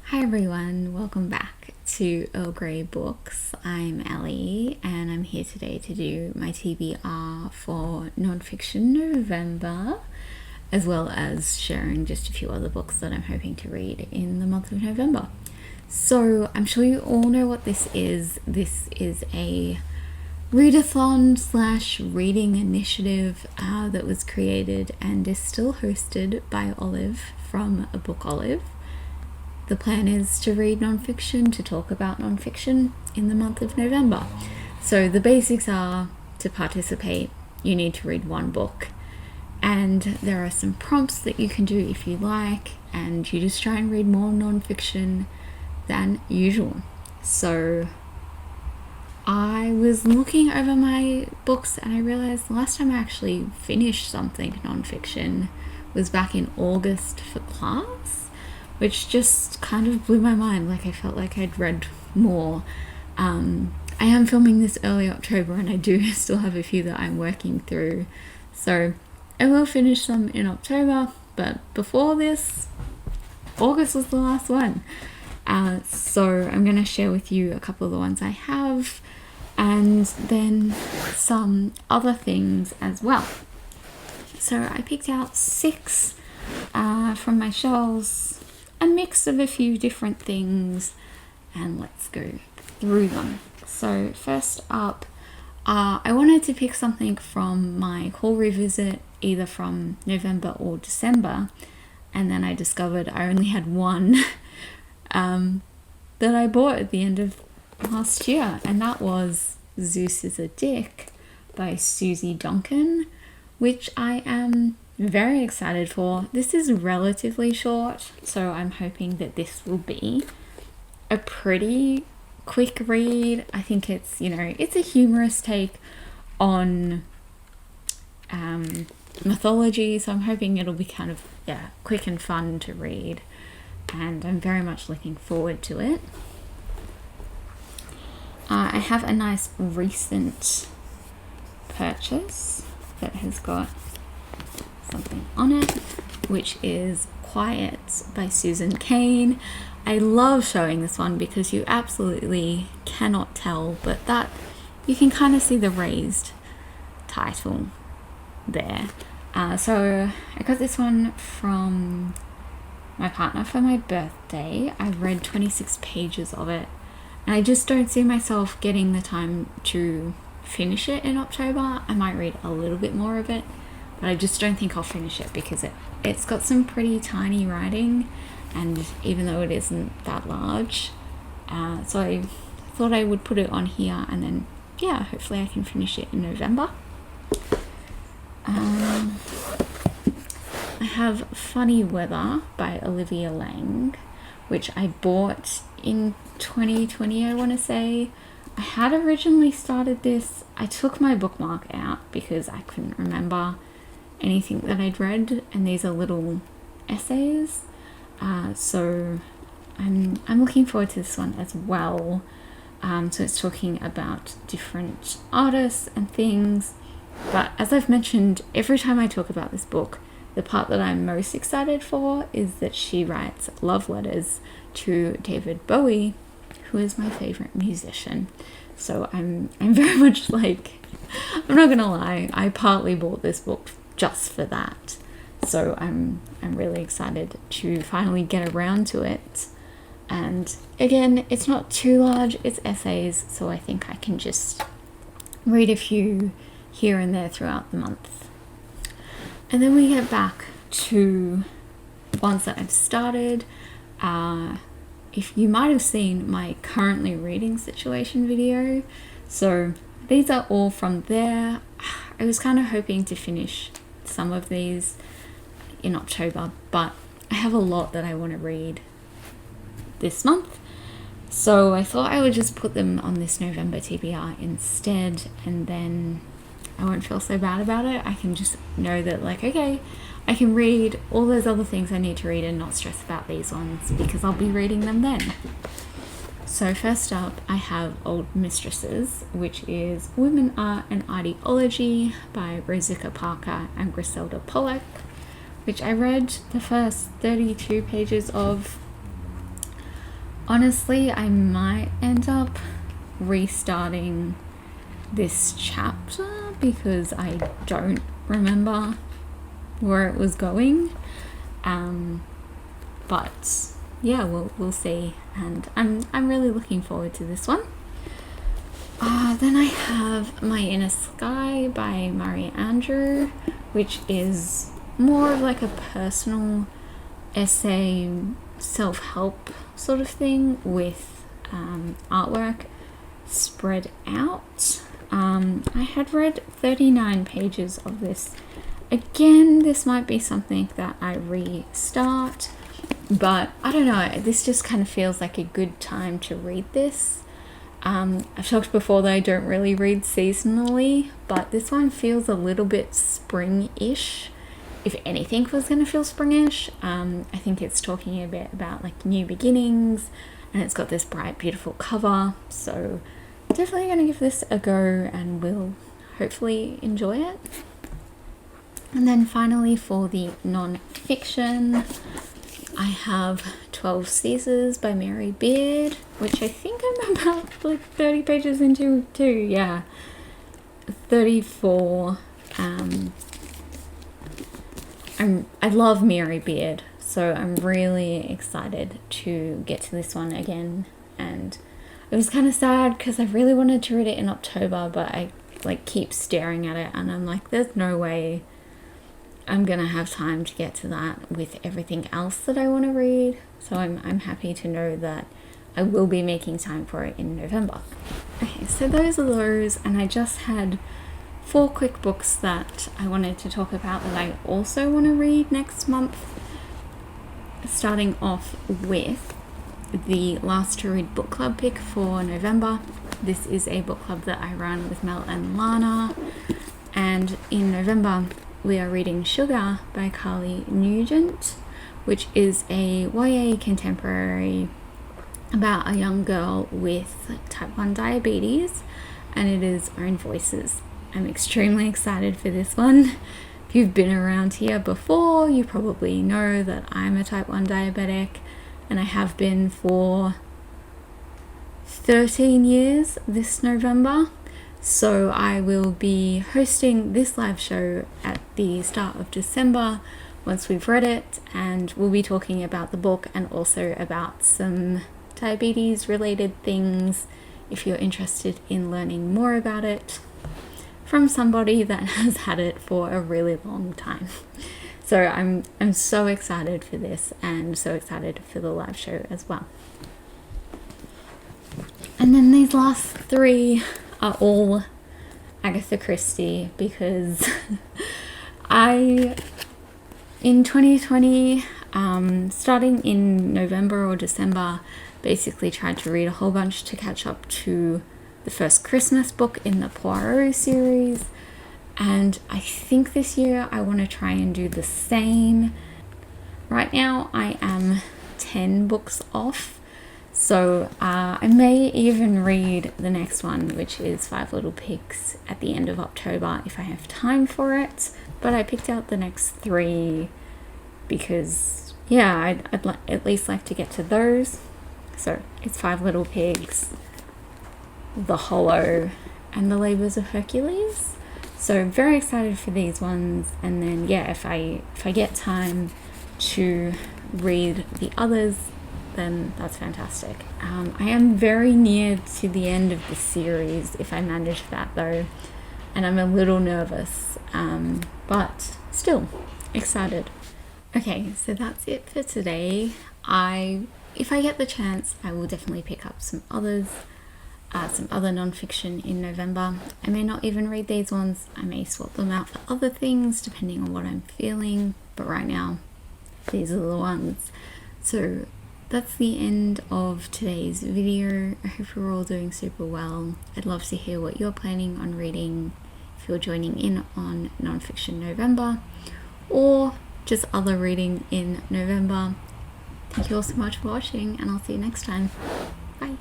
Hi everyone, welcome back to Earl Grey Books. I'm Ellie and I'm here today to do my TBR for Nonfiction November, as well as sharing just a few other books that I'm hoping to read in the month of November. So I'm sure you all know what this is. This is a readathon slash reading initiative that was created and is still hosted by Olive from A Book Olive. The plan is to read nonfiction, to talk about nonfiction in the month of November. So the basics are, to participate, you need to read one book. And there are some prompts that you can do if you like, and you just try and read more nonfiction than usual. So I was looking over my books and I realized the last time I actually finished something nonfiction was back in August for class, which just kind of blew my mind. Like, I felt like I'd read more. I am filming this early October and I do still have a few that I'm working through. So I will finish some in October, but before this, August was the last one. So I'm going to share with you a couple of the ones I have and then some other things as well. So I picked out 6 from my shelves, a mix of a few different things, and let's go through them. So first up, I wanted to pick something from my haul revisit, either from November or December, and then I discovered I only had one that I bought at the end of last year, and that was Zeus is a Dick by Susie Duncan, which I am very excited for. This is relatively short, so I'm hoping that this will be a pretty quick read. I think it's, it's a humorous take on mythology, so I'm hoping it'll be kind of, quick and fun to read, and I'm very much looking forward to it. I have a nice recent purchase that has got something on it, which is Quiet by Susan Cain. I love showing this one because you absolutely cannot tell, but that you can kind of see the raised title there. So I got this one from my partner for my birthday. I read 26 pages of it, and I just don't see myself getting the time to finish it in October. I might read a little bit more of it, but I just don't think I'll finish it because it's got some pretty tiny writing, and even though it isn't that large, so I thought I would put it on here, and then hopefully I can finish it in November. I have Funny Weather by Olivia Lang, which I bought in 2020, I want to say. I had originally started this. I took my bookmark out because I couldn't remember anything that I'd read, and these are little essays, so I'm looking forward to this one as well. So it's talking about different artists and things, but as I've mentioned, every time I talk about this book, the part that I'm most excited for is that she writes love letters to David Bowie, who is my favorite musician. So I'm very much like, I'm not gonna lie, I partly bought this book just for that. So I'm really excited to finally get around to it. And again, it's not too large, it's essays, so I think I can just read a few here and there throughout the month. And then we get back to ones that I've started. If you might have seen my currently reading situation video, so these are all from there. I was kind of hoping to finish some of these in October, but I have a lot that I want to read this month, so I thought I would just put them on this November TBR instead, and then I won't feel so bad about it. I can just know that, like, okay, I can read all those other things I need to read and not stress about these ones because I'll be reading them then. So first up, I have Old Mistresses, which is Women, Art and Ideology by Rosika Parker and Griselda Pollock, which I read the first 32 pages of. Honestly, I might end up restarting this chapter because I don't remember where it was going. But yeah, we'll see, and I'm really looking forward to this one. Then I have My Inner Sky by Murray Andrew, which is more of like a personal essay, self-help sort of thing with artwork spread out. I had read 39 pages of this. Again, this might be something that I restart, but I don't know, this just kind of feels like a good time to read this. I've talked before that I don't really read seasonally, but this one feels a little bit spring-ish. If anything was going to feel springish, I think it's talking a bit about like new beginnings, and it's got this bright, beautiful cover. So definitely going to give this a go, and will hopefully enjoy it. And then finally, for the non-fiction, I have 12 Caesars by Mary Beard, which I think I'm about like 30 pages into too. Yeah, 34. I love Mary Beard, so I'm really excited to get to this one again. And it was kind of sad because I really wanted to read it in October, but I like keep staring at it and I'm like, there's no way I'm gonna have time to get to that with everything else that I want to read. So I'm happy to know that I will be making time for it in November. Okay, so those are those, and I just had 4 quick books that I wanted to talk about that I also want to read next month. Starting off with the Last to Read book club pick for November. This is a book club that I run with Mel and Lana, and in November we are reading Sugar by Carly Nugent, which is a YA contemporary about a young girl with type 1 diabetes, and it is Own Voices. I'm extremely excited for this one. If you've been around here before, you probably know that I'm a type 1 diabetic, and I have been for 13 years this November. So I will be hosting this live show at the start of December once we've read it, and we'll be talking about the book and also about some diabetes related things if you're interested in learning more about it from somebody that has had it for a really long time. So I'm so excited for this, and so excited for the live show as well. And then these last 3 are all Agatha Christie, because in 2020, starting in November or December, basically tried to read a whole bunch to catch up to the first Christmas book in the Poirot series, and I think this year I want to try and do the same. Right now I am 10 books off, so I may even read the next one, which is Five Little Pigs, at the end of October if I have time for it. But I picked out the next 3 because yeah, I'd at least like to get to those. So it's Five Little Pigs, The Hollow, and The Labours of Hercules. So very excited for these ones, and then yeah, if I get time to read the others, then that's fantastic. I am very near to the end of the series if I manage that though, and I'm a little nervous, but still excited. Okay, so that's it for today. If I get the chance, I will definitely pick up some others. Some other non-fiction in November. I may not even read these ones. I may swap them out for other things depending on what I'm feeling, but right now these are the ones. So that's the end of today's video. I hope you're all doing super well. I'd love to hear what you're planning on reading if you're joining in on Non-Fiction November, or just other reading in November. Thank you all so much for watching, and I'll see you next time. Bye.